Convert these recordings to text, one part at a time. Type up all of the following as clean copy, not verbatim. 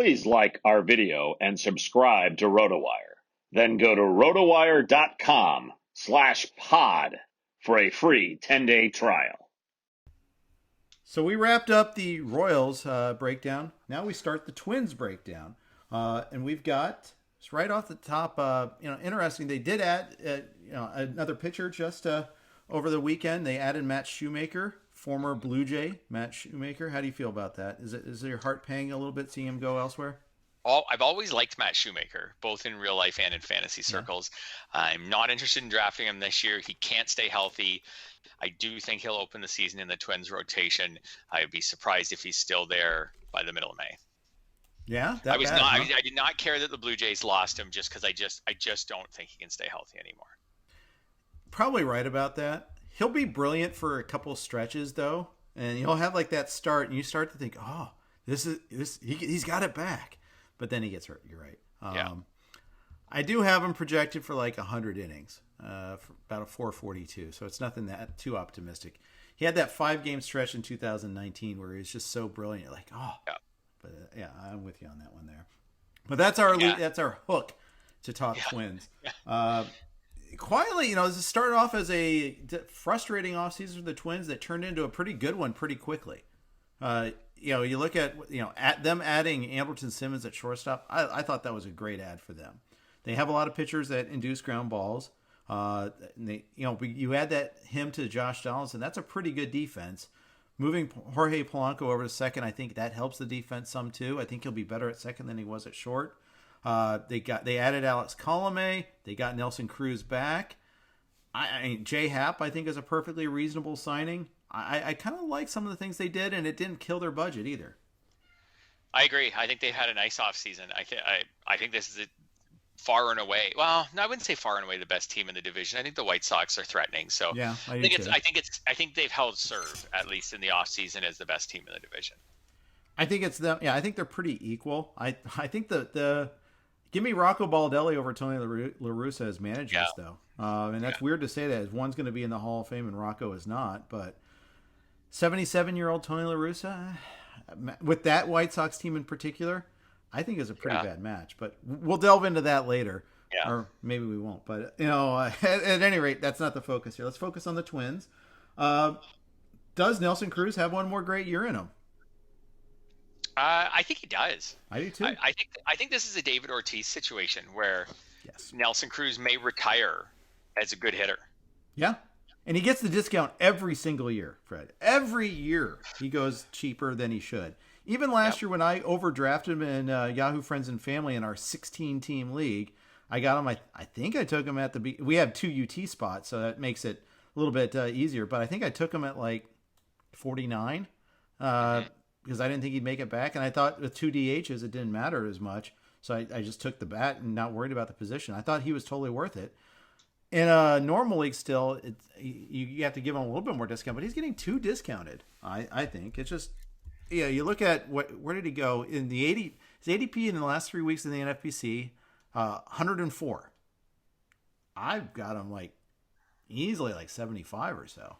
please like our video and subscribe to RotoWire. Then go to rotowire.com/pod for a free 10-day trial. So we wrapped up the Royals breakdown. Now we start the Twins breakdown. And we've got, it's right off the top, interesting. They did add, another pitcher just over the weekend. They added Matt Shoemaker, former Blue Jay Matt Shoemaker. How do you feel about that? Is your heart paying a little bit seeing him go elsewhere? I've always liked Matt Shoemaker, both in real life and in fantasy circles. Yeah. I'm not interested in drafting him this year. He can't stay healthy. I do think he'll open the season in the Twins rotation. I'd be surprised if he's still there by the middle of May. Yeah, I did not care that the Blue Jays lost him just because I just don't think he can stay healthy anymore. Probably right about that. He'll be brilliant for a couple stretches though, and he'll have like that start, and you start to think, oh, he's got it back. But then he gets hurt. You're right. I do have him projected for like 100 innings, for about a 442. So it's nothing that too optimistic. He had that 5-game stretch in 2019 where he was just so brilliant. You're like, oh, yeah. But I'm with you on that one there. But that's our hook to talk Twins. Quietly, this started off as a frustrating offseason for the Twins that turned into a pretty good one pretty quickly. You look at them adding Ambleton Simmons at shortstop. I thought that was a great add for them. They have a lot of pitchers that induce ground balls. You add him to Josh Donaldson. That's a pretty good defense. Moving Jorge Polanco over to second, I think that helps the defense some too. I think he'll be better at second than he was at short. They added Alex Colomé. They got Nelson Cruz back. J Happ I think is a perfectly reasonable signing. I kind of like some of the things they did, and it didn't kill their budget either. I agree. I think they've had a nice offseason. I think this is far and away. Well, no, I wouldn't say far and away the best team in the division. I think the White Sox are threatening. So yeah, I think they've held serve at least in the offseason as the best team in the division. I think it's them. Yeah, I think they're pretty equal. I think the give me Rocco Baldelli over Tony La Russa as managers though, and that's weird to say that as one's going to be in the Hall of Fame and Rocco is not, but. 77-year-old Tony La Russa, with that White Sox team in particular, I think is a pretty bad match. But we'll delve into that later, or maybe we won't. But at any rate, that's not the focus here. Let's focus on the Twins. Does Nelson Cruz have one more great year in him? I think he does. I do too. I think this is a David Ortiz situation where Nelson Cruz may retire as a good hitter. Yeah. And he gets the discount every single year, Fred. Every year he goes cheaper than he should. Even last year when I overdrafted him in Yahoo Friends and Family in our 16-team league, I got him. I think I took him at we have 2 UT spots, so that makes it a little bit easier. But I think I took him at like 49 because I didn't think he'd make it back. And I thought with 2 DHs, it didn't matter as much. So I just took the bat and not worried about the position. I thought he was totally worth it. In a normal league still, you have to give him a little bit more discount, but he's getting too discounted, I think. It's just, you look at where did he go? In his ADP in the last 3 weeks in the NFBC, 104. I've got him like easily like 75 or so.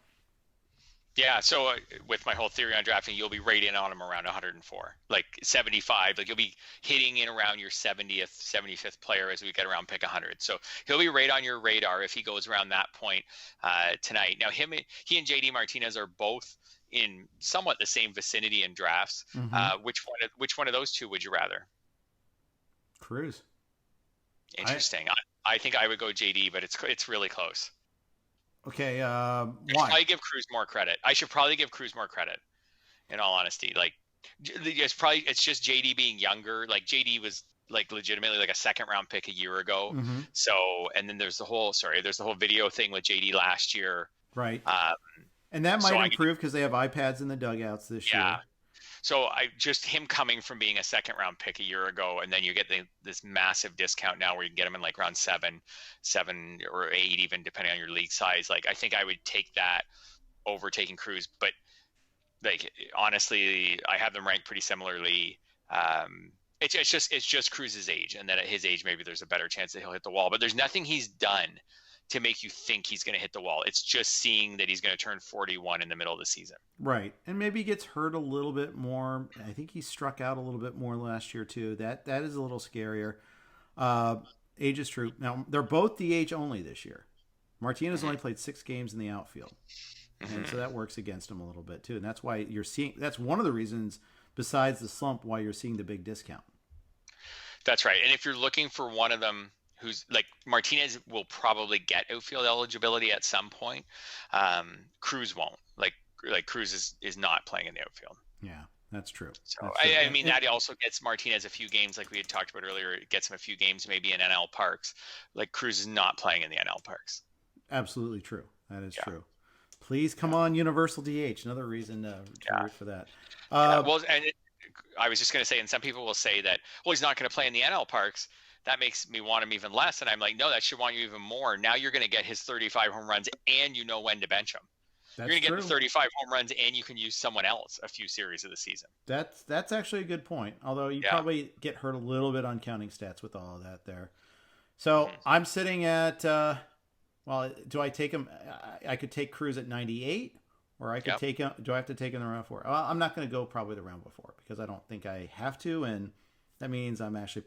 Yeah, so with my whole theory on drafting, you'll be right in on him around 104, like 75. Like you'll be hitting in around your 70th, 75th player as we get around pick 100. So he'll be right on your radar if he goes around that point tonight. Now he and JD Martinez are both in somewhat the same vicinity in drafts. Mm-hmm. Which one of those two would you rather? Cruz. Interesting. I think I would go JD, but it's really close. Okay, why? I should probably give Cruz more credit. In all honesty, like it's just JD being younger. Like JD was like legitimately like a 2nd-round pick a year ago. Mm-hmm. So, and then there's the whole video thing with JD last year. Right. And that might improve because they have iPads in the dugouts this year. So him coming from being a 2nd-round pick a year ago, and then you get this massive discount now where you can get him in like round 7 or 8, even depending on your league size. Like I think I would take that over taking Cruz, but like honestly, I have them ranked pretty similarly. It's just Cruz's age, and that at his age maybe there's a better chance that he'll hit the wall. But there's nothing he's done to make you think he's going to hit the wall. It's just seeing that he's going to turn 41 in the middle of the season. Right. And maybe he gets hurt a little bit more. I think he struck out a little bit more last year too. That is a little scarier. Age is true. Now, they're both DH only this year. Martinez only played 6 games in the outfield. And so that works against him a little bit too. And that's why you're seeing, that's one of the reasons besides the slump why you're seeing the big discount. That's right. And if you're looking for one of them who's like Martinez will probably get outfield eligibility at some point. Cruz won't. Like Cruz is not playing in the outfield. Yeah, that's true. So that's true. I mean, that also gets Martinez a few games, like we had talked about earlier. It gets him a few games maybe in NL Parks. Like Cruz is not playing in the NL Parks. Absolutely true. That is true. Please come on, Universal DH. Another reason to root for that. Well, I was just going to say, and some people will say that, well, he's not going to play in the NL Parks. That makes me want him even less. And I'm like, no, that should want you even more. Now you're going to get his 35 home runs and you know when to bench him. You're going to get the 35 home runs and you can use someone else a few series of the season. That's actually a good point. Although you probably get hurt a little bit on counting stats with all of that there. So I'm sitting at, do I take him? I could take Cruz at 98 or I could take him. Do I have to take him the round before? Well, I'm not going to go probably the round before because I don't think I have to. And that means I'm actually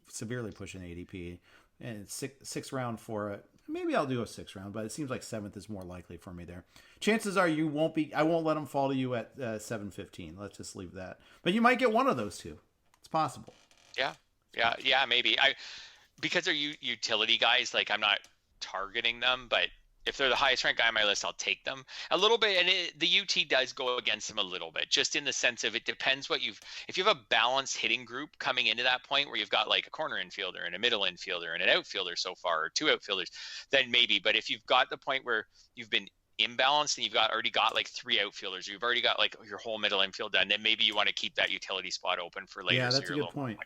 severely pushing ADP, and it's sixth round for it. Maybe I'll do a 6th round, but it seems like 7th is more likely for me there. Chances are you won't be. I won't let them fall to you at 7:15. Let's just leave that. But you might get one of those two. It's possible. Yeah, maybe. Because they're utility guys. Like I'm not targeting them, but if they're the highest ranked guy on my list, I'll take them a little bit. And the UT does go against them a little bit, just in the sense of it depends if you have a balanced hitting group coming into that point where you've got like a corner infielder and a middle infielder and an outfielder so far, or 2 outfielders, then maybe. But if you've got the point where you've been imbalanced and you've already got like 3 outfielders, or you've already got like your whole middle infield done, then maybe you want to keep that utility spot open for later. Yeah, that's a good point.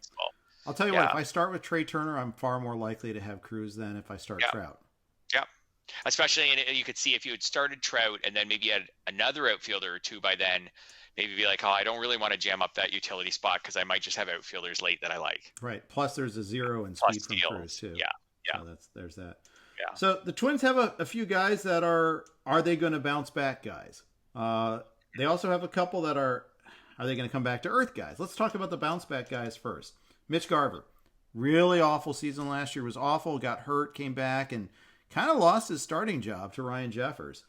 I'll tell you what, if I start with Trey Turner, I'm far more likely to have Cruz than if I start Trout. Yeah. Especially, and you could see if you had started Trout and then maybe you had another outfielder or 2 by then, maybe be like, oh, I don't really want to jam up that utility spot because I might just have outfielders late that I like. Right. Plus there's a 0 in speed from Cruz too. Yeah. So there's that. Yeah. So the Twins have a few guys that are they going to bounce back guys? They also have a couple that are they going to come back to earth guys? Let's talk about the bounce back guys first. Mitch Garver. Really awful season last year. Was awful. Got hurt, came back, and kind of lost his starting job to Ryan Jeffers.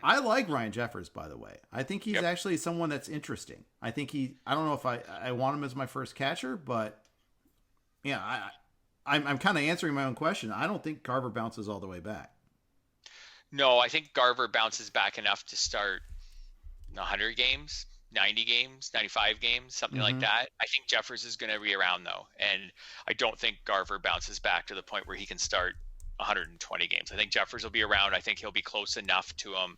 I like Ryan Jeffers, by the way. I think he's actually someone that's interesting. I think I don't know if I want him as my first catcher, but yeah, I'm kind of answering my own question. I don't think Garver bounces all the way back. No, I think Garver bounces back enough to start 100 games, 90 games, 95 games, something like that. I think Jeffers is going to be around though. And I don't think Garver bounces back to the point where he can start 120 games. I think Jeffers will be around. I think he'll be close enough to him.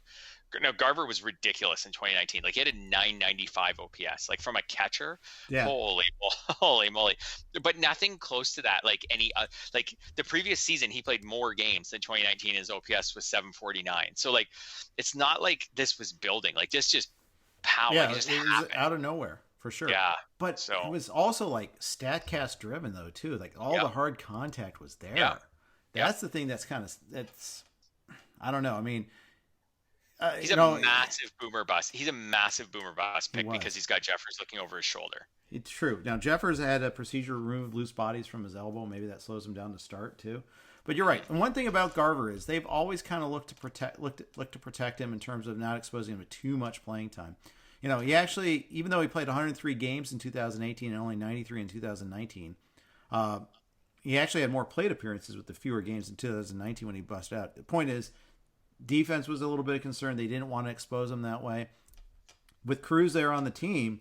No, Garver was ridiculous in 2019. Like he had a 995 OPS, like from a catcher. Yeah. Holy moly. But nothing close to that. Like like the previous season, he played more games than 2019. His OPS was 749. So like, it's not like this was building. Like this just power. Yeah, it was out of nowhere for sure. Yeah. But it was also like StatCast driven though too. Like all the hard contact was there. Yeah. That's the thing that's I don't know. I mean, he's a massive boomer bust. He's a massive boomer bust pick because he's got Jeffers looking over his shoulder. It's true. Now Jeffers had a procedure to remove loose bodies from his elbow. Maybe that slows him down to start too. But you're right. And one thing about Garver is they've always kind of looked to protect him in terms of not exposing him to too much playing time. You know, he actually, even though he played 103 games in 2018 and only 93 in 2019, he actually had more plate appearances with the fewer games in 2019 when he busted out. The point is, defense was a little bit of concern. They didn't want to expose him that way. With Cruz there on the team,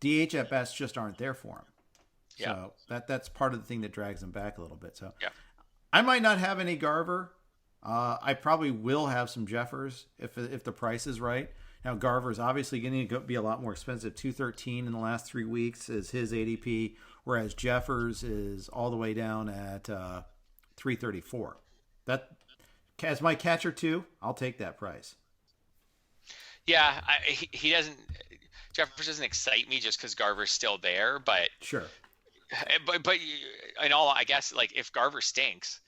DH at best just aren't there for him. Yeah. So that's part of the thing that drags him back a little bit. So yeah. I might not have any Garver. I probably will have some Jeffers if the price is right. Now Garver is obviously going to be a lot more expensive. 213 in the last 3 weeks is his ADP, whereas Jeffers is all the way down at 334. That as my catcher too, I'll take that price. Yeah, he doesn't. Jeffers doesn't excite me just because Garver's still there, but sure. But in all, I guess like if Garver stinks,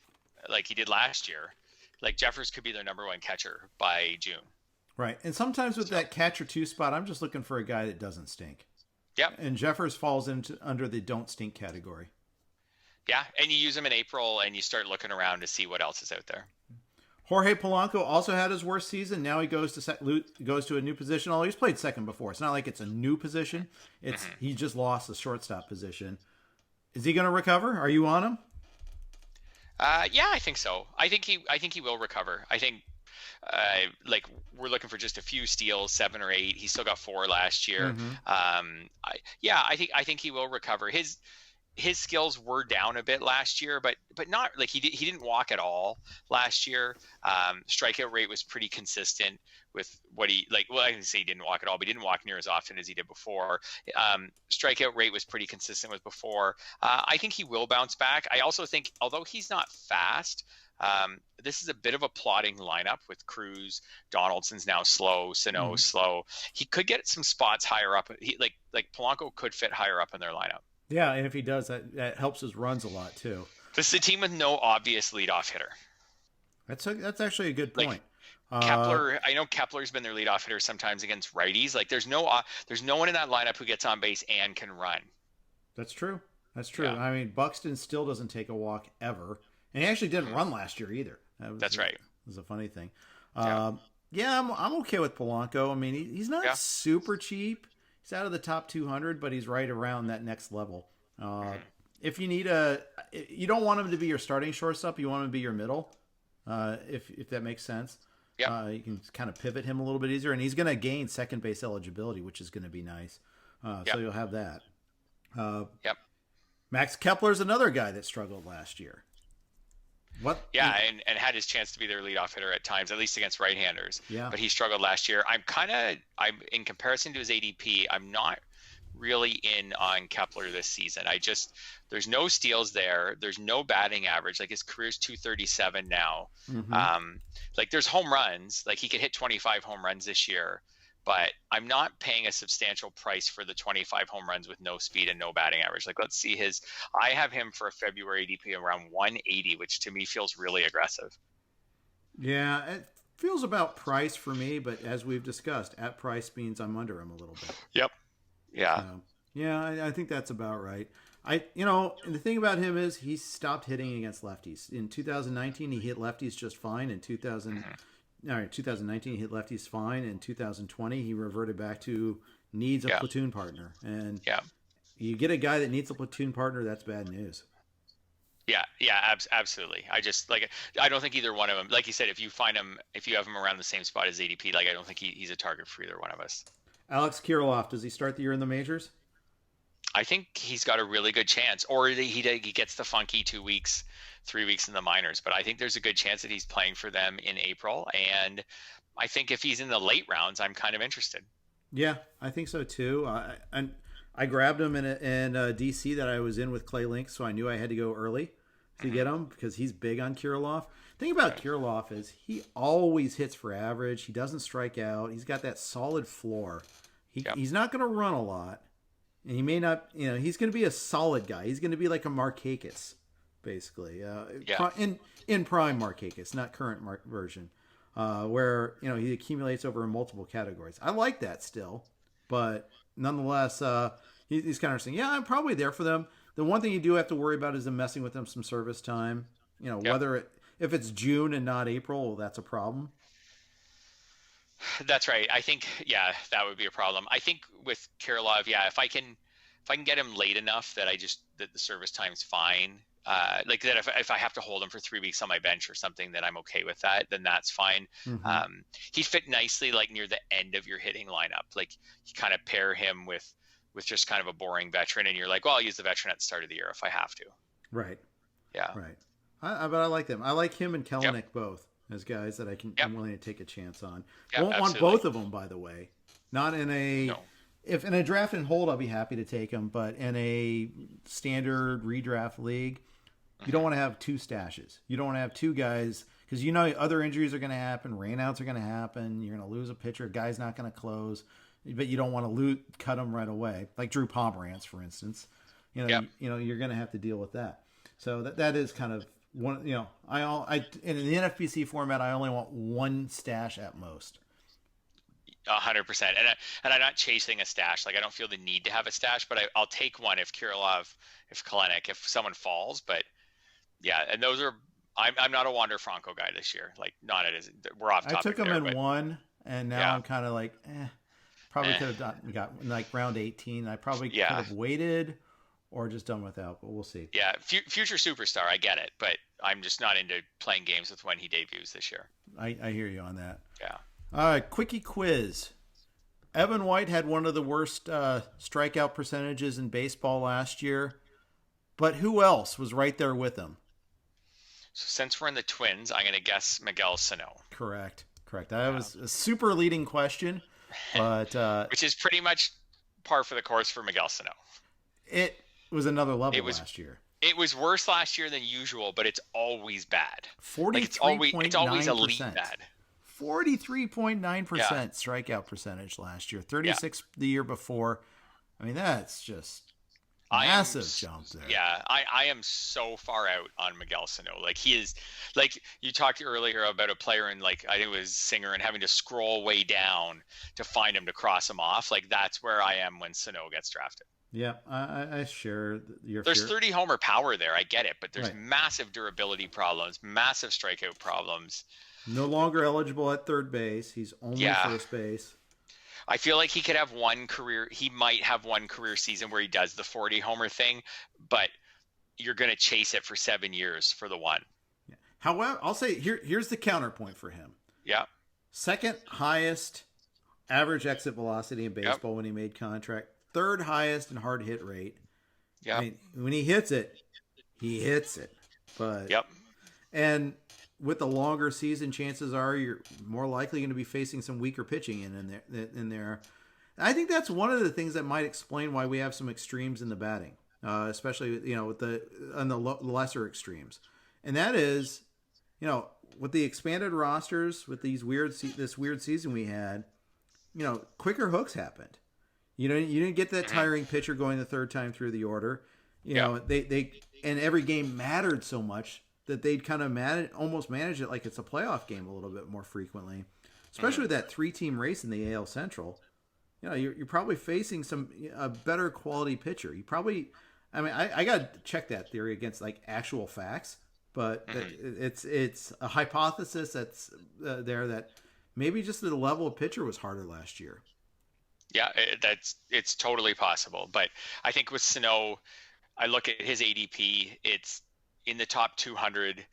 like he did last year, Like Jeffers could be their number one catcher by June. Right. And sometimes with that catcher 2 spot, I'm just looking for a guy that doesn't stink. Yep. And Jeffers falls into under the don't stink category. Yeah, and you use him in April, and you start looking around to see what else is out there. Jorge Polanco also had his worst season. Now he goes to a new position. Although he's played second before, it's not like it's a new position. It's he just lost the shortstop position. Is he going to recover? Are you on him? Yeah, I think so. I think he will recover. I think like we're looking for just a few steals, 7 or 8. He still got 4 last year. I think he will recover. His skills were down a bit last year, but not like he didn't walk at all last year. Strikeout rate was pretty consistent with what he like. Well, I didn't say he didn't walk at all, but he didn't walk near as often as he did before. Strikeout rate was pretty consistent with before. I think he will bounce back. I also think, although he's not fast, this is a bit of a plodding lineup with Cruz. Donaldson's now slow. Sano slow. He could get some spots higher up. He like Polanco could fit higher up in their lineup. Yeah, and if he does, that helps his runs a lot too. This is a team with no obvious leadoff hitter. That's actually a good point. Kepler, I know Kepler's been their leadoff hitter sometimes against righties. Like there's no one in that lineup who gets on base and can run. That's true. Yeah. I mean, Buxton still doesn't take a walk ever, and he actually didn't run last year either. That's right. It was a funny thing. Yeah, I'm okay with Polanco. I mean, he's not super cheap. He's out of the top 200, but he's right around that next level. If you need you don't want him to be your starting shortstop. You want him to be your middle, if that makes sense. Yeah. You can kind of pivot him a little bit easier, and he's going to gain second base eligibility, which is going to be nice. So you'll have that. Max Kepler's another guy that struggled last year. Yeah, and had his chance to be their leadoff hitter at times, at least against right-handers. Yeah. But he struggled last year. I'm in comparison to his ADP, I'm not really in on Kepler this season. There's no steals there. There's no batting average. Like his career's 237 now. Like there's home runs. Like he could hit 25 home runs this year. But I'm not paying a substantial price for the 25 home runs with no speed and no batting average. Like, let's see I have him for a February ADP around 180, which to me feels really aggressive. Yeah, it feels about price for me, but as we've discussed, at price means I'm under him a little bit. Yep. Yeah. I think that's about right. And the thing about him is he stopped hitting against lefties. In 2019, he hit lefties just fine. In 2019, he hit lefties fine. In 2020, he reverted back to needs a platoon partner. And you get a guy that needs a platoon partner, that's bad news. Yeah, absolutely. I don't think either one of them, like you said, if you have him around the same spot as ADP, like I don't think he's a target for either one of us. Alex Kiriloff, does he start the year in the majors? I think he's got a really good chance, or he gets the funky 2 weeks, 3 weeks in the minors. But I think there's a good chance that he's playing for them in April. And I think if he's in the late rounds, I'm kind of interested. Yeah, I think so too. I grabbed him in DC that I was in with Clay Link, so I knew I had to go early to get him because he's big on Kiriloff. The thing about Kiriloff is he always hits for average. He doesn't strike out. He's got that solid floor. He's not going to run a lot. And he may not, he's going to be a solid guy. He's going to be like a Markakis, basically. In prime Markakis, not current version, where, he accumulates over multiple categories. I like that still, but nonetheless, he's kind of saying, I'm probably there for them. The one thing you do have to worry about is them messing with them some service time. If it's June and not April, well, that's a problem. That's right. I think, that would be a problem. I think with Kiriloff, if I can get him late enough that that the service time's fine, like that if I have to hold him for 3 weeks on my bench or something, then I'm okay with that. Then that's fine. He fit nicely like near the end of your hitting lineup. Like you kind of pair him with just kind of a boring veteran, and you're like, well, I'll use the veteran at the start of the year if I have to. Right. Yeah. Right. But I like them. I like him and Kelenic both as guys that I'm willing to take a chance on. Won't want both of them, by the way. Not in if in a draft and hold, I'll be happy to take them. But in a standard redraft league, you don't want to have two stashes. You don't want to have two guys because other injuries are going to happen. Rainouts are going to happen. You're going to lose a pitcher. A guy's not going to close. But you don't want to cut them right away, like Drew Pomerantz, for instance. You're going to have to deal with that. So that is kind of one, I in the NFBC format, I only want one stash at most. 100%. And I'm not chasing a stash. Like I don't feel the need to have a stash, but I'll take one if Kiriloff, if Kalenic, if someone falls. But yeah, and those are. I'm not a Wander Franco guy this year. Like not it is. We're off topic. I took him there, in but, one, and now I'm kind of like, probably could have got like round 18. I probably could have waited or just done without, but we'll see. Yeah, future superstar, I get it, but I'm just not into playing games with when he debuts this year. I hear you on that. Yeah. All right, quickie quiz. Evan White had one of the worst strikeout percentages in baseball last year, but who else was right there with him? So since we're in the Twins, I'm going to guess Miguel Sano. Correct. That was a super leading question, but which is pretty much par for the course for Miguel Sano. It was another level last year. It was worse last year than usual, but it's always bad. 43.9%. It's always elite bad. 43.9% strikeout percentage last year. 36 the year before. I mean, that's just massive jump there. Yeah, I am so far out on Miguel Sano. Like he is, like you talked earlier about a player in like I think it was Singer and having to scroll way down to find him to cross him off. Like that's where I am when Sano gets drafted. Yeah, I share your. There's 30 homer power there. I get it, but there's massive durability problems, massive strikeout problems. No longer eligible at third base. He's only first base. I feel like he could have one career. He might have one career season where he does the 40 homer thing, but you're going to chase it for 7 years for the one. Yeah. However, I'll say here's the counterpoint for him. Yeah. Second highest average exit velocity in baseball when he made contract. Third highest in hard hit rate. Yeah. I mean, when he hits it, he hits it. But and with the longer season, chances are you're more likely going to be facing some weaker pitching in there. I think that's one of the things that might explain why we have some extremes in the batting, especially with the lesser extremes, and that is, with the expanded rosters, with this weird season we had, quicker hooks happened. You didn't get that tiring pitcher going the third time through the order. They and every game mattered so much that they'd kind of almost manage it like it's a playoff game a little bit more frequently, especially with that 3-team race in the AL Central. You're probably facing a better quality pitcher. I got to check that theory against like actual facts, but it's a hypothesis that's there that maybe just the level of pitcher was harder last year. Yeah, it's totally possible. But I think with Sano, I look at his ADP. It's in the top 200.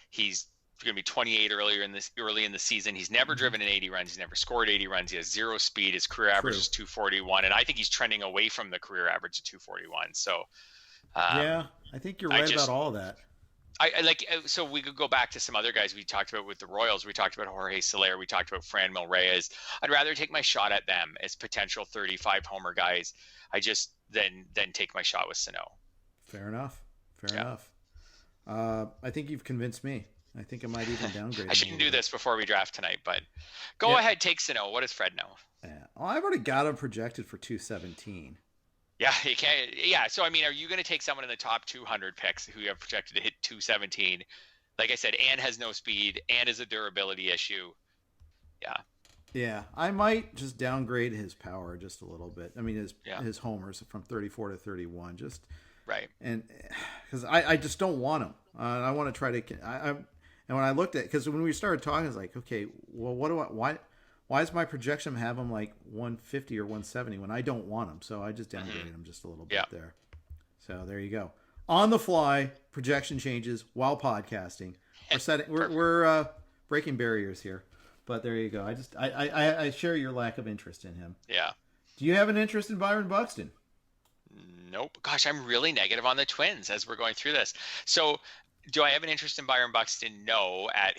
He's going to be 28 early in the season. He's never driven in 80 runs. He's never scored 80 runs. He has 0 speed. His career average is 241, and I think he's trending away from the career average of 241. So, I think you're right about all of that. So we could go back to some other guys we talked about with the Royals. We talked about Jorge Soler. We talked about Franmil Reyes. I'd rather take my shot at them as potential 35 homer guys. Than take my shot with Sano. Fair enough. I think you've convinced me. I think I might even downgrade. I shouldn't do this before we draft tonight, but go ahead, take Sano. What does Fred know? Yeah. Well, I've already got him projected for 217. Yeah, he can. Yeah, so I mean, are you going to take someone in the top 200 picks who you have projected to hit 217? Like I said, and has no speed, and is a durability issue. Yeah. Yeah, I might just downgrade his power just a little bit. I mean, his homers from 34 to 31, just right. And because I just don't want him. I want to try to. And when I looked at, because when we started talking, I was like, okay, well, why is my projection have him like 150 or 170 when I don't want him? So I just downgraded him just a little bit there. So there you go. On the fly, projection changes while podcasting. We're breaking barriers here, but there you go. I share your lack of interest in him. Yeah. Do you have an interest in Byron Buxton? Nope. Gosh, I'm really negative on the Twins as we're going through this. So do I have an interest in Byron Buxton? No, at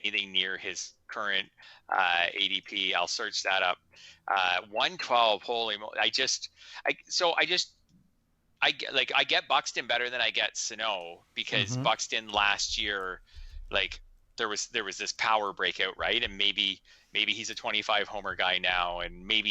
anything near his current ADP. I'll search that up. 112. Holy moly! I get Buxton better than I get Sano because Buxton last year, like there was this power breakout, right? And maybe he's a 25 homer guy now, and maybe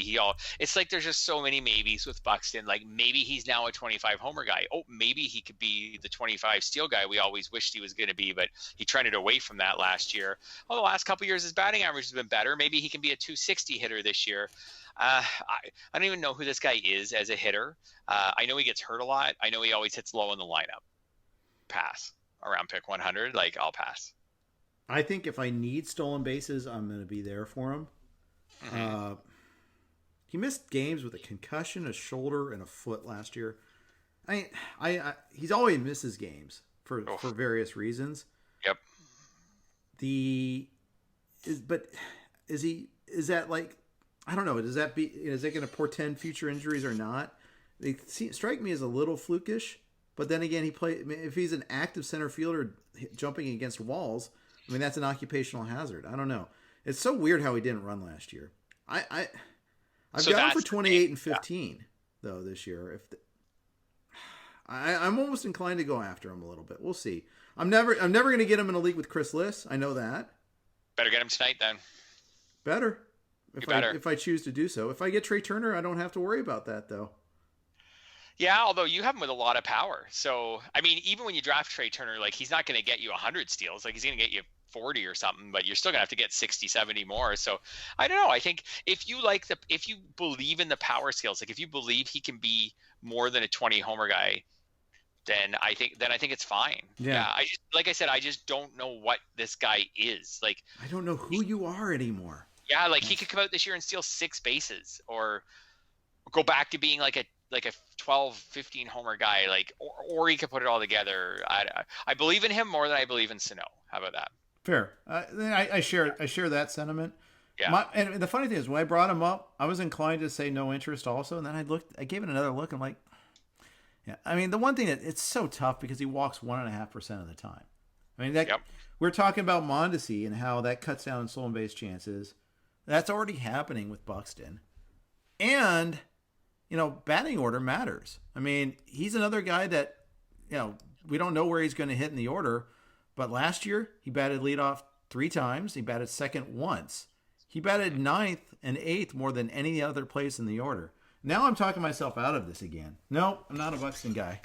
it's like there's just so many maybes with Buxton. Like maybe he's now a 25 homer guy. Oh, maybe he could be the 25 steal guy we always wished he was going to be, but he trended away from that last year. Oh, the last couple of years his batting average has been better. Maybe he can be a 260 hitter this year. I don't even know who this guy is as a hitter. I know he gets hurt a lot. I know he always hits low in the lineup. Pass. Around pick 100, like I'll pass. I think if I need stolen bases, I'm going to be there for him. Mm-hmm. He missed games with a concussion, a shoulder, and a foot last year. He's always misses games for various reasons. Yep. Is that like, I don't know. Is that going to portend future injuries or not? They strike me as a little flukish. But then again, if he's an active center fielder jumping against walls, I mean, that's an occupational hazard. I don't know. It's so weird how he didn't run last year. I've got him for 28 and 15 though this year. I'm almost inclined to go after him a little bit. We'll see. I'm never going to get him in a league with Chris Liss. I know that. Better get him tonight then. Better. If I choose to do so. If I get Trey Turner, I don't have to worry about that though. Yeah, although you have him with a lot of power. So, I mean, even when you draft Trey Turner, like he's not going to get you 100 steals. Like he's going to get you 40 or something, but you're still going to have to get 60, 70 more. So, I don't know. I think if you believe in the power skills, like if you believe he can be more than a 20 homer guy, then I think it's fine. Yeah. I just don't know what this guy is. Like I don't know who you are anymore. Yeah, like he could come out this year and steal 6 bases or go back to being like a 12, 15 homer guy, like, or he could put it all together. I believe in him more than I believe in Sano. How about that? Fair. I share that sentiment. Yeah. And the funny thing is, when I brought him up, I was inclined to say no interest also, and then I gave it another look. I'm like, yeah. I mean, the one thing it's so tough because he walks 1.5% of the time. I mean, we're talking about Mondesi and how that cuts down stolen base chances. That's already happening with Buxton, and batting order matters. I mean, he's another guy that, we don't know where he's going to hit in the order, but last year he batted leadoff 3 times. He batted second once. He batted 9th and 8th more than any other place in the order. Now I'm talking myself out of this again. No, I'm not a Buxton guy.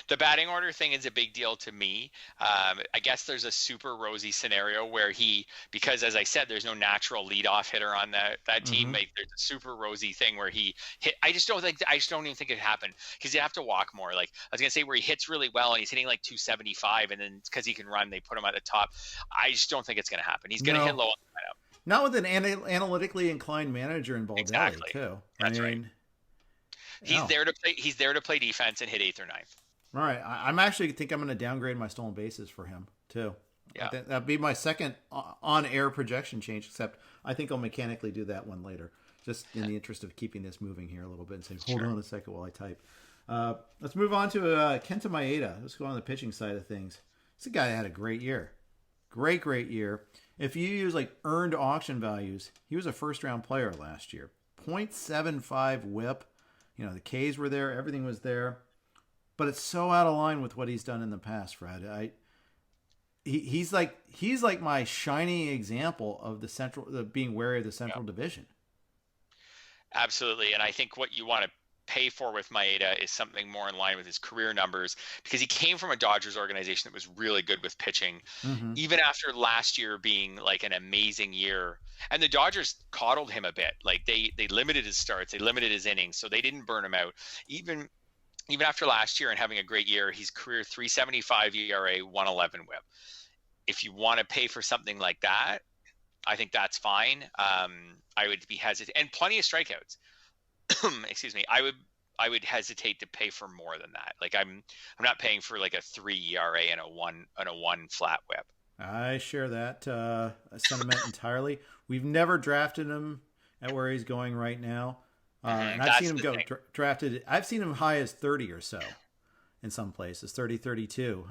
The batting order thing is a big deal to me. I guess there's a super rosy scenario where because as I said, there's no natural leadoff hitter on that team. Mm-hmm. Like there's a super rosy thing where he hit. I just don't even think it happened because you have to walk more. Like I was gonna say where he hits really well and he's hitting like 275, and then because he can run, they put him at the top. I just don't think it's gonna happen. He's gonna hit low on the lineup. Not with an analytically inclined manager in Baldelli too. That's right. He's there to play defense and hit 8th or 9th. All right. I'm actually think I'm going to downgrade my stolen bases for him too. Yeah. That'd be my second on-air projection change, except I think I'll mechanically do that one later, just in the interest of keeping this moving here a little bit and saying, hold on a second while I type. Let's move on to Kenta Maeda. Let's go on the pitching side of things. This is a guy that had a great year. Great year. If you use like earned auction values, he was a first-round player last year. 0.75 whip. The K's were there. Everything was there. But it's so out of line with what he's done in the past, Fred. He's like my shining example of the being wary of the Central Division. Absolutely. And I think what you want to pay for with Maeda is something more in line with his career numbers because he came from a Dodgers organization that was really good with pitching, even after last year being like an amazing year. And the Dodgers coddled him a bit. Like they limited his starts, they limited his innings, so they didn't burn him out. Even after last year and having a great year, he's career 3.75 ERA, 1.11 WHIP. If you want to pay for something like that, I think that's fine. I would be hesitant, and plenty of strikeouts. Excuse me. I would hesitate to pay for more than that. Like I'm not paying for like a 3 ERA and a 1 flat whip. I share that sentiment entirely. We've never drafted him at where he's going right now. And I've seen him go drafted. I've seen him high as 30 or so in some places, 30, 32.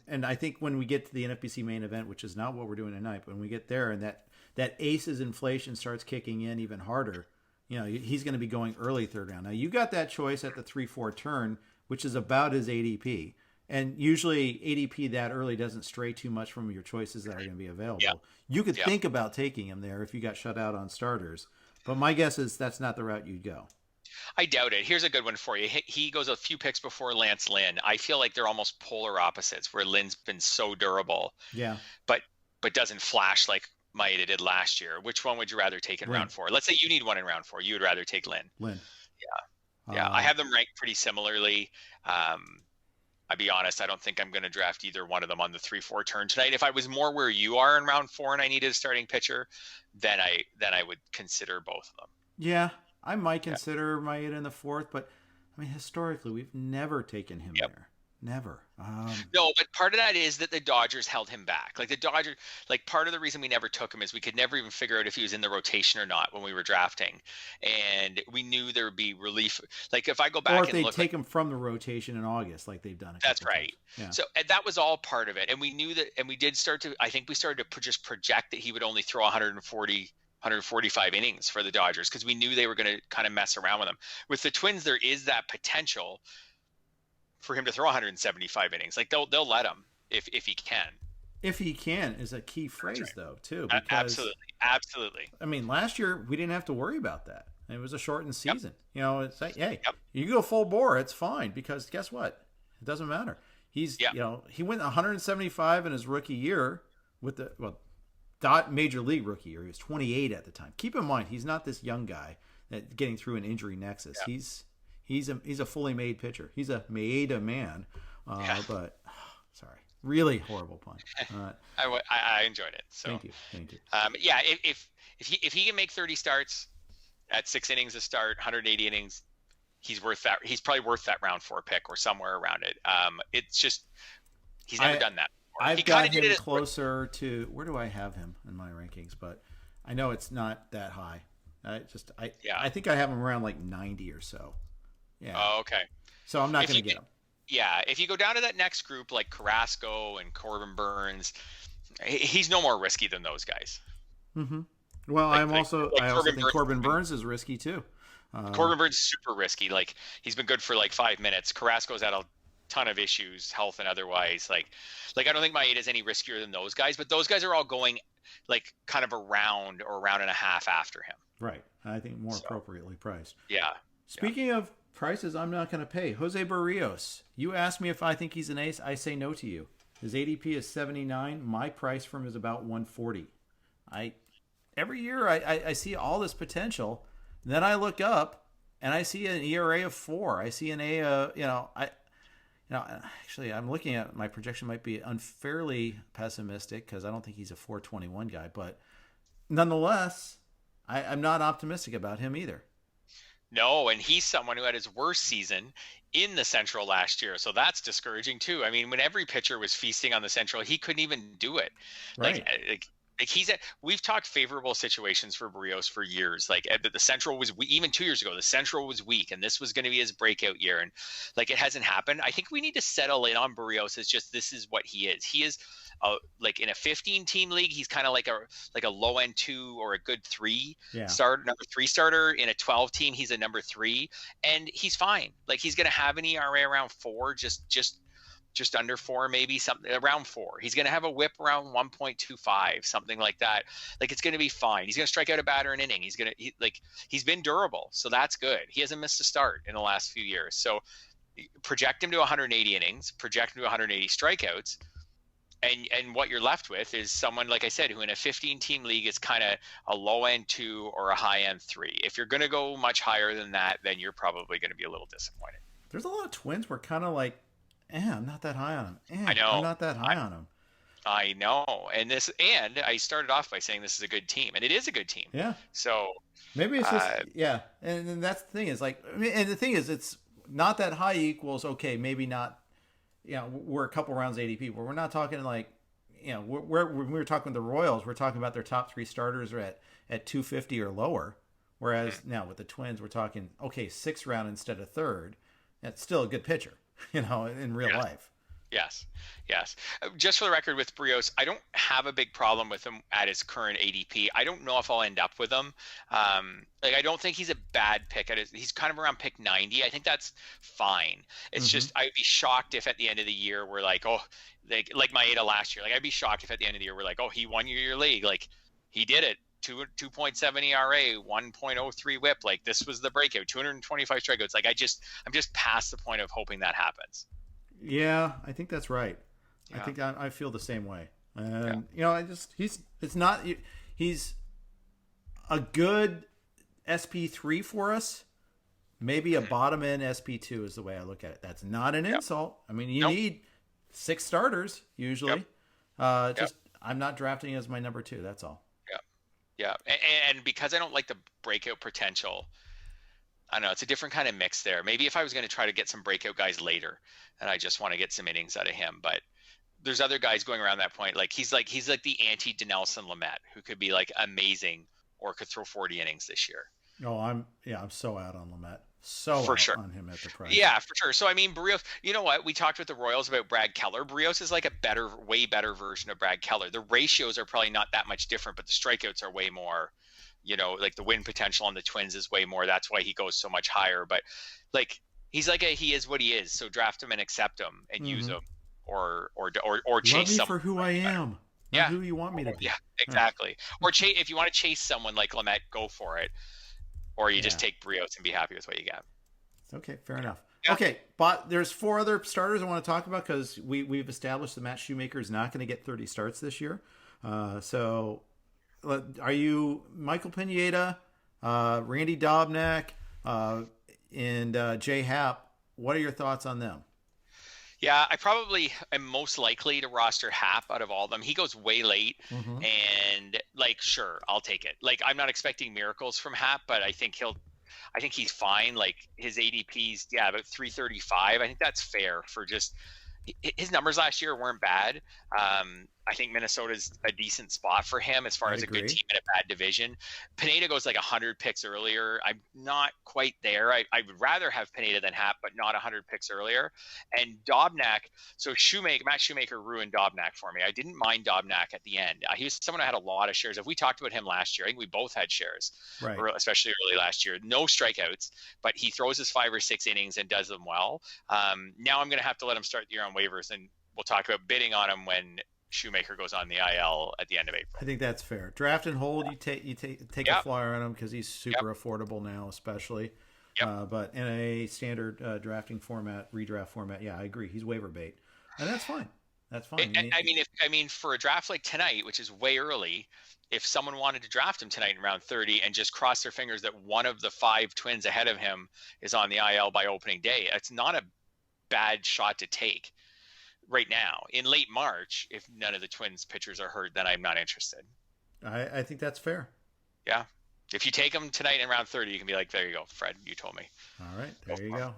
And I think when we get to the NFBC main event, which is not what we're doing tonight, but when we get there and that aces inflation starts kicking in even harder, he's going to be going early 3rd round. Now you got that choice at the 3-4 turn, which is about his ADP. And usually ADP that early doesn't stray too much from your choices that are going to be available. Yeah. You could Yeah. think about taking him there if you got shut out on starters. But my guess is that's not the route you'd go. I doubt it. Here's a good one for you. He goes a few picks before Lance Lynn. I feel like they're almost polar opposites, where Lynn's been so durable, Yeah. but doesn't flash like Maeda did last year. Which one would you rather take in Lynn. round 4? Let's say you need one in round 4. You would rather take Lynn. Lynn. Yeah, I have them ranked pretty similarly. I'll be honest, I don't think I'm going to draft either one of them on the 3-4 turn tonight. If I was more where you are in round 4 and I needed a starting pitcher, then I would consider both of them. Yeah, I might consider Maeda in the 4th, but I mean, historically, we've never taken him there. Never. No, but part of that is that the Dodgers held him back. Like the Dodgers, like part of the reason we never took him is we could never even figure out if he was in the rotation or not when we were drafting, and we knew there would be relief. Like if I go back or if and they look, take him from the rotation in August, like they've done. That's right. Yeah. So and that was all part of it, and we knew that, and we did start to. I think we started to just project that he would only throw 145 innings for the Dodgers because we knew they were going to kind of mess around with him. With the Twins, there is that potential for him to throw 175 innings. Like they'll let him if he can. If he can is a key phrase, right, though, too. Because, absolutely. I mean, last year we didn't have to worry about that. It was a shortened season. You know, it's like, hey, you go full bore, it's fine because guess what? It doesn't matter. He's, you know, he went 175 in his rookie year with the major league rookie year. He was 28 at the time. Keep in mind, he's not this young guy that getting through an injury nexus. He's a fully made pitcher. He's a Maeda man. But sorry, really horrible pun. I enjoyed it. So thank you. Yeah, if he can make 30 starts at 6 innings a start, 180 innings, he's worth that. He's probably worth that round 4 pick or somewhere around it. It's just he's never done that before. I've got him closer to where do I have him in my rankings, but I know it's not that high. I think I have him around like 90 or so. Yeah. Oh, okay. So I'm not going to get him. Yeah, if you go down to that next group like Carrasco and Corbin Burns, he's no more risky than those guys. Mm-hmm. Well, I also think Corbin Burns is risky too. Corbin Burns is super risky. Like he's been good for like 5 minutes. Carrasco's had a ton of issues, health and otherwise. Like I don't think Maeda is any riskier than those guys, but those guys are all going like kind of a round or a round and a half after him. Right. I think more appropriately priced. Yeah. Speaking of prices I'm not going to pay, Jose Barrios. You asked me if I think he's an ace. I say no to you. His ADP is 79. My price for him is about 140. Every year I see all this potential. Then I look up and I see an ERA of 4. I see an actually I'm looking at my projection might be unfairly pessimistic because I don't think he's a 421 guy, but nonetheless, I'm not optimistic about him either. No, and he's someone who had his worst season in the Central last year, so that's discouraging too. I mean, when every pitcher was feasting on the Central, he couldn't even do it. Right. Like we've talked favorable situations for Barrios for years. Like the Central was even 2 years ago, the Central was weak, and this was going to be his breakout year, and like it hasn't happened. I think we need to settle in on Barrios as just this is what he is. He is like in a 15-team league, he's kind of like a low end 2 or a good 3 number 3 starter. In a 12-team, he's a number 3, and he's fine. Like he's going to have an ERA around 4, just under 4, maybe something around 4. He's going to have a whip around 1.25, something like that. Like it's going to be fine. He's going to strike out a batter an inning. He's been durable. So that's good. He hasn't missed a start in the last few years. So project him to 180 innings, project him to 180 strikeouts. And what you're left with is someone, like I said, who in a 15-team league is kind of a low-end 2 or a high-end 3. If you're going to go much higher than that, then you're probably going to be a little disappointed. There's a lot of Twins where kind of like, I'm not that high on him. I know. I'm not that high on him. I know. And I started off by saying this is a good team, and it is a good team. Yeah. So maybe it's just and that's the thing is like, and the thing is it's not that high equals okay, maybe not. You know, we're a couple rounds ADP, but we're not talking like, you know, when we were talking with the Royals, we're talking about their top 3 starters are at 250 or lower. Whereas now with the Twins, we're talking, okay, 6th round instead of 3rd. That's still a good pitcher, you know, in real life. Yes. Yes. Just for the record with Brios, I don't have a big problem with him at his current ADP. I don't know if I'll end up with him. Like I don't think he's a bad pick. He's kind of around pick 90. I think that's fine. It's just I'd be shocked if at the end of the year we're like, oh, like Maeda last year. Like I'd be shocked if at the end of the year we're like, oh, he won your league. Like he did it. 2.7 ERA, 1.03 WHIP. Like this was the breakout. 225 strikeouts. Like I'm just past the point of hoping that happens. Yeah, I think that's right. Yeah. I think I feel the same way. And you know, he's a good SP3 for us. Maybe a bottom end SP2 is the way I look at it. That's not an insult. I mean, you need 6 starters usually. I'm not drafting as my number 2. That's all. Yeah. And because I don't like the breakout potential, I don't know, it's a different kind of mix there. Maybe if I was going to try to get some breakout guys later and I just want to get some innings out of him, but there's other guys going around that point. Like he's like the anti-Dinelson Lamet who could be like amazing or could throw 40 innings this year. Oh, I'm so out on Lamet. So for out sure on him at the price. Yeah, for sure. So I mean, Brios, you know what? We talked with the Royals about Brad Keller. Brios is like a way better version of Brad Keller. The ratios are probably not that much different, but the strikeouts are way more. You know, like the win potential on the Twins is way more. That's why he goes so much higher. But like he's like he is what he is. So draft him and accept him and use him, or chase Love me someone for who I am. Not who you want me to be. Yeah, exactly. Or if you want to chase someone like Lamet, go for it. Or you just take Brios and be happy with what you got. Okay, fair enough. Yeah. Okay, but there's 4 other starters I want to talk about because we've established that Matt Shoemaker is not going to get 30 starts this year. So are you Michael Pineda, Randy Dobnak, and Jay Happ? What are your thoughts on them? Yeah, I probably am most likely to roster Happ out of all of them. He goes way late, and like, sure, I'll take it. Like, I'm not expecting miracles from Happ, but I think he's fine. Like his ADP's about 335. I think that's fair for just his numbers last year weren't bad. I think Minnesota's a decent spot for him as far as a good team in a bad division. Pineda goes like 100 picks earlier. I'm not quite there. I would rather have Pineda than Happ, but not 100 picks earlier. And Dobnak, so Matt Shoemaker ruined Dobnak for me. I didn't mind Dobnak at the end. He was someone I had a lot of shares of. We talked about him last year. I think we both had shares, especially early last year. No strikeouts, but he throws his 5 or 6 innings and does them well. Now I'm going to have to let him start the year on waivers, and we'll talk about bidding on him when Shoemaker goes on the IL at the end of April. I think that's fair. Draft and hold. You take a flyer on him because he's super affordable now, especially. But in a standard drafting format, redraft format, I agree. He's waiver bait, and that's fine. That's fine. I mean, for a draft like tonight, which is way early, if someone wanted to draft him tonight in round 30 and just cross their fingers that one of the 5 Twins ahead of him is on the IL by opening day, it's not a bad shot to take. Right now, in late March, if none of the Twins pitchers are hurt, then I'm not interested. I think that's fair. Yeah. If you take them tonight in round 30, you can be like, there you go, Fred, you told me. All right, there you go.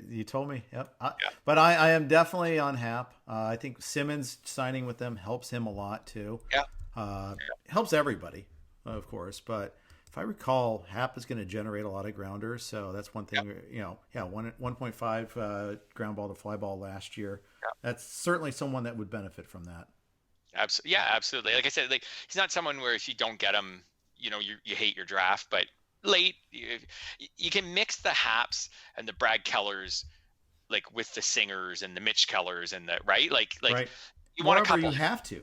You told me. Yep. But I am definitely on Happ. I think Simmons signing with them helps him a lot too. Helps everybody, of course. But if I recall, Happ is going to generate a lot of grounders, so that's one thing. 1.5 ground ball to fly ball last year. That's certainly someone that would benefit from that. Absolutely. Like I said, like he's not someone where if you don't get him, you hate your draft. But late, you can mix the Happs and the Brad Kellers, like with the Singers and the Mitch Kellers and the right. You want a couple. You have to.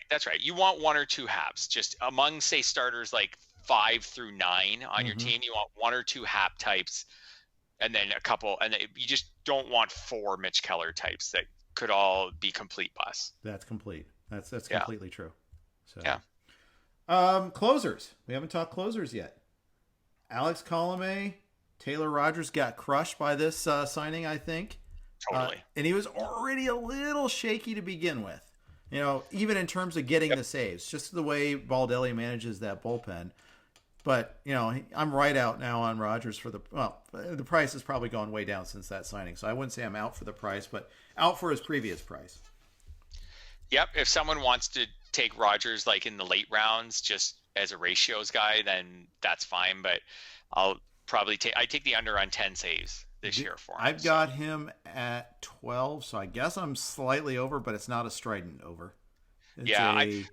That's right. You want 1 or 2 Haps just among, say, starters like 5 through 9 on your team. You want 1 or 2 Hap types, and then a couple, and you just don't want 4 Mitch Keller types that could all be complete busts. That's complete. That's completely true. So closers. We haven't talked closers yet. Alex Colomé, Taylor Rogers got crushed by this signing, I think. Totally. And he was already a little shaky to begin with. Even in terms of getting the saves, just the way Baldelli manages that bullpen. But, I'm right out now on Rogers for the price has probably gone way down since that signing. So I wouldn't say I'm out for the price, but out for his previous price. Yep. If someone wants to take Rogers like in the late rounds, just as a ratios guy, then that's fine. But I'll probably take the under on 10 saves this year for him. I've got him at 12, so I guess I'm slightly over, but it's not a strident over. It's a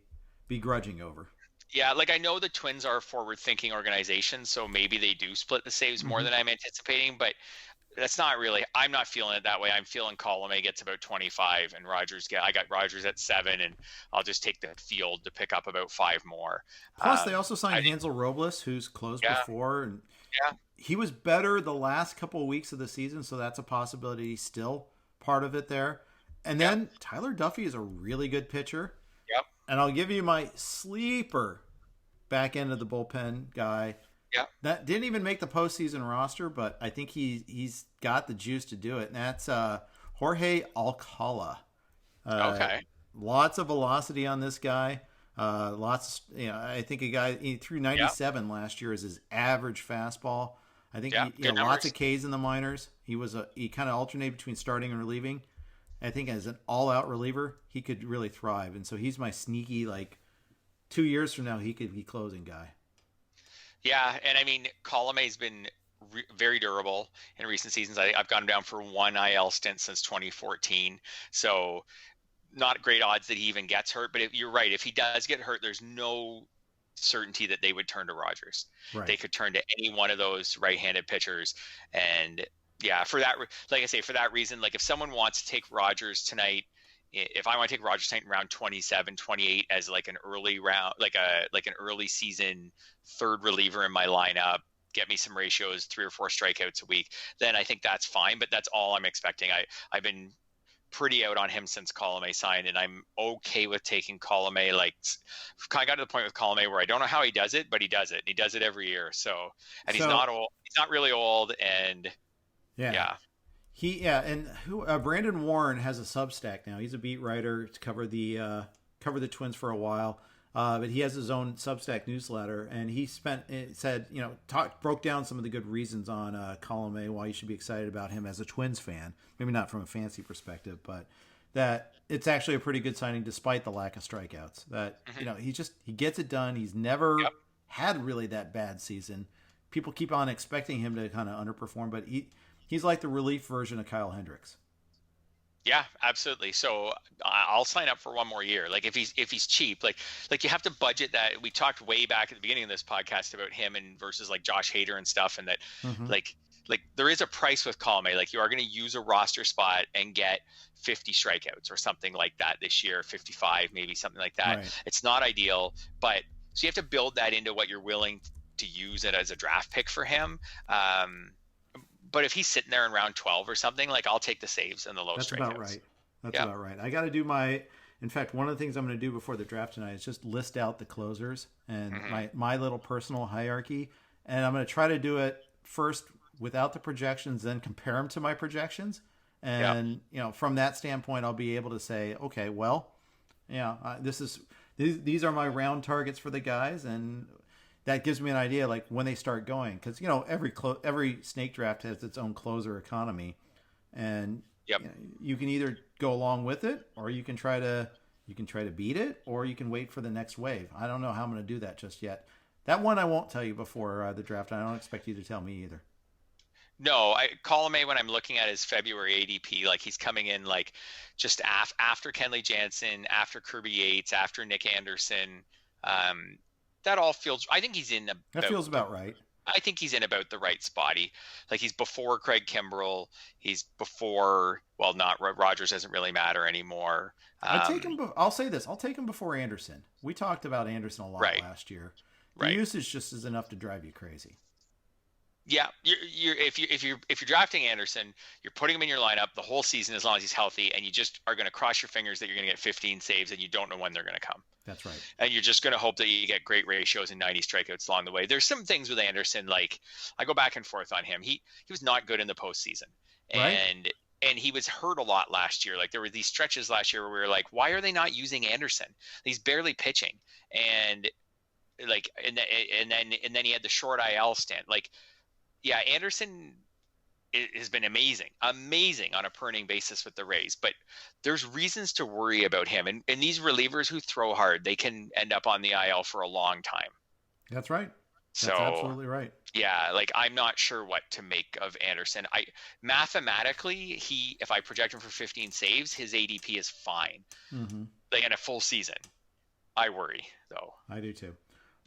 begrudging over. Yeah, like I know the Twins are a forward-thinking organization, so maybe they do split the saves more than I'm anticipating, but that's not really. I'm not feeling it that way. I'm feeling Colomé gets about 25, and I got Rogers at 7, and I'll just take the field to pick up about 5 more. Plus, they also signed Hansel Robles, who's closed before, and he was better the last couple of weeks of the season, so that's a possibility. Still part of it there. And then Tyler Duffy is a really good pitcher. Yep. And I'll give you my sleeper back end of the bullpen guy. Yeah. That didn't even make the postseason roster, but I think he's got the juice to do it. And that's Jorge Alcala. Okay. Lots of velocity on this guy. I think he threw 97 last year as his average fastball. I think lots of Ks in the minors. He kind of alternated between starting and relieving. I think as an all-out reliever, he could really thrive. And so he's my sneaky, 2 years from now, he could be closing guy. Yeah, and I mean, Colomé's been very durable in recent seasons. I've gone down for 1 IL stint since 2014. So not great odds that he even gets hurt. But you're right. If he does get hurt, there's no certainty that they would turn to Rogers. Right. They could turn to any one of those right-handed pitchers. And yeah, for that, like I say, for that reason, if someone wants to take Rogers tonight, if I want to take Rogers tonight in round 27, 28 as an early round, like an early season third reliever in my lineup, get me some ratios, 3 or 4 strikeouts a week, then I think that's fine. But that's all I'm expecting. I've been pretty out on him since Colomé signed, and I'm okay with taking Colomé. Kind of got to the point with Colomé where I don't know how he does it, but he does it. He does it every year. So, and he's not old. He's not really old, and yeah. Brandon Warren has a Substack now. He's a beat writer to cover the Twins for a while, but he has his own Substack newsletter, and he broke down some of the good reasons on Colomé, why you should be excited about him as a Twins fan. Maybe not from a fancy perspective, but that it's actually a pretty good signing despite the lack of strikeouts. That he gets it done. He's never had really that bad season. People keep on expecting him to kind of underperform, but he's like the relief version of Kyle Hendricks. Yeah, absolutely. So I'll sign up for 1 more year. If he's cheap, you have to budget that. We talked way back at the beginning of this podcast about him and versus Josh Hader and stuff, and that there is a price with Colomé. You are going to use a roster spot and get 50 strikeouts or something like that this year, 55, maybe something like that. Right. It's not ideal, but so you have to build that into what you're willing to use it as a draft pick for him. But if he's sitting there in round 12 or something, I'll take the saves and the low strikeouts. That's about right. About right. I got to do in fact, one of the things I'm going to do before the draft tonight is just list out the closers and my little personal hierarchy. And I'm going to try to do it first without the projections, then compare them to my projections. And, from that standpoint, I'll be able to say, okay, well, these are my round targets for the guys. And that gives me an idea when they start going, because every snake draft has its own closer economy, and you can either go along with it, or you can try to beat it, or you can wait for the next wave. I don't know how I'm going to do that just yet. That one I won't tell you before the draft. I don't expect you to tell me either. No, Colomé, when I'm looking at his February ADP, he's coming in just after Kenley Jansen, after Kirby Yates, after Nick Anderson. That all feels. I think he's in. That feels about right. I think he's in about the right spot. He's before Craig Kimbrell. He's before. Well, not Rogers doesn't really matter anymore. I take him. I'll say this. I'll take him before Anderson. We talked about Anderson a lot last year. The usage just is enough to drive you crazy. Yeah, if you're drafting Anderson, you're putting him in your lineup the whole season as long as he's healthy, and you just are going to cross your fingers that you're going to get 15 saves, and you don't know when they're going to come. That's right. And you're just going to hope that you get great ratios and 90 strikeouts along the way. There's some things with Anderson, I go back and forth on him. He was not good in the postseason, and he was hurt a lot last year. There were these stretches last year where we were like, why are they not using Anderson? He's barely pitching, and then he had the short IL stint. Yeah, Anderson has been amazing on a per inning basis with the Rays, but there's reasons to worry about him. And these relievers who throw hard, they can end up on the IL for a long time. That's right. So That's absolutely right. yeah, like I'm not sure what to make of Anderson. I mathematically, if I project him for 15 saves, his ADP is fine. Mm-hmm. Like in a full season. I worry though. I do too.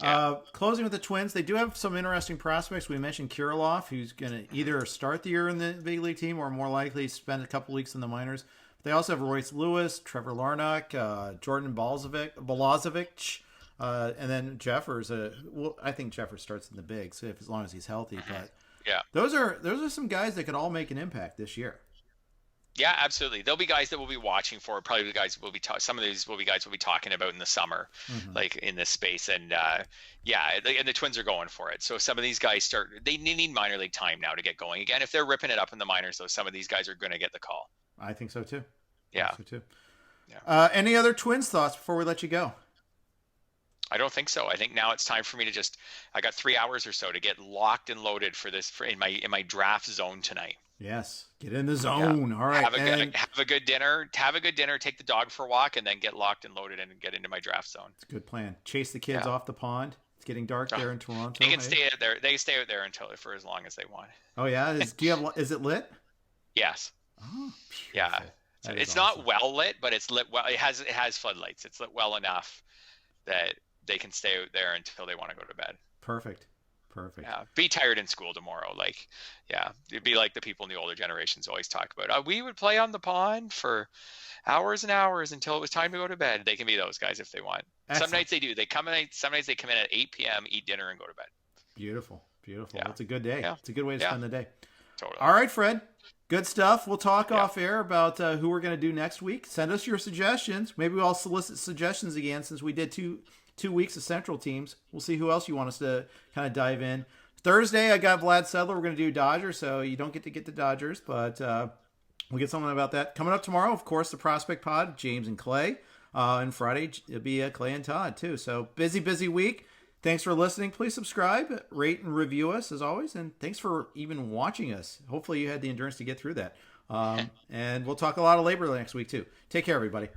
Yeah. Closing with the Twins, they do have some interesting prospects. We mentioned Kiriloff, who's going to either start the year in the big league team or more likely spend a couple weeks in the minors. They also have Royce Lewis, Trevor Larnach, Jordan Balazovic, and then Jeffers. Well, I think Jeffers starts in the big, so as long as he's healthy. But Yeah. those are some guys that could all make an impact this year. Yeah, absolutely. There'll be guys that we'll be watching for. Probably the guys we'll be some of these will be guys we'll be talking about in the summer, like in this space. And and the Twins are going for it. So some of these guys they need minor league time now to get going again. If they're ripping it up in the minors, though, some of these guys are going to get the call. I think so too. Yeah. I think so too. Yeah. Any other Twins thoughts before we let you go? I don't think so. I think now it's time for me to I got 3 hours or so to get locked and loaded in my draft zone tonight. Yes, get in the zone. Yeah. All right, have a good dinner. Have a good dinner. Take the dog for a walk, and then get locked and loaded and get into my draft zone. It's a good plan. Chase the kids off the pond. It's getting dark there in Toronto. They can stay out there. They can stay out there for as long as they want. Oh yeah, is it lit? Yes. Oh, yeah. So it's awesome. Not well lit, but it's lit well. It has floodlights. It's lit well enough that they can stay out there until they want to go to bed. Perfect. Yeah, be tired in school tomorrow. Like, yeah, it'd be like the people in the older generations always talk about. We would play on the pond for hours and hours until it was time to go to bed. They can be those guys if they want. Excellent. Some nights they do. Some nights they come in at 8 p.m., eat dinner, and go to bed. Beautiful. Yeah. That's a good day. Yeah. It's a good way to spend the day. Totally. All right, Fred. Good stuff. We'll talk off air about who we're going to do next week. Send us your suggestions. Maybe I'll solicit suggestions again since we did two weeks of Central teams. We'll see who else you want us to kind of dive in. Thursday, I got Vlad Sedler. We're going to do Dodgers, so you don't get to get the Dodgers, but we'll get something about that. Coming up tomorrow, of course, the Prospect Pod, James and Clay. And Friday, it'll be Clay and Todd, too. So busy week. Thanks for listening. Please subscribe, rate, and review us, as always. And thanks for even watching us. Hopefully you had the endurance to get through that. And we'll talk a lot of labor next week, too. Take care, everybody.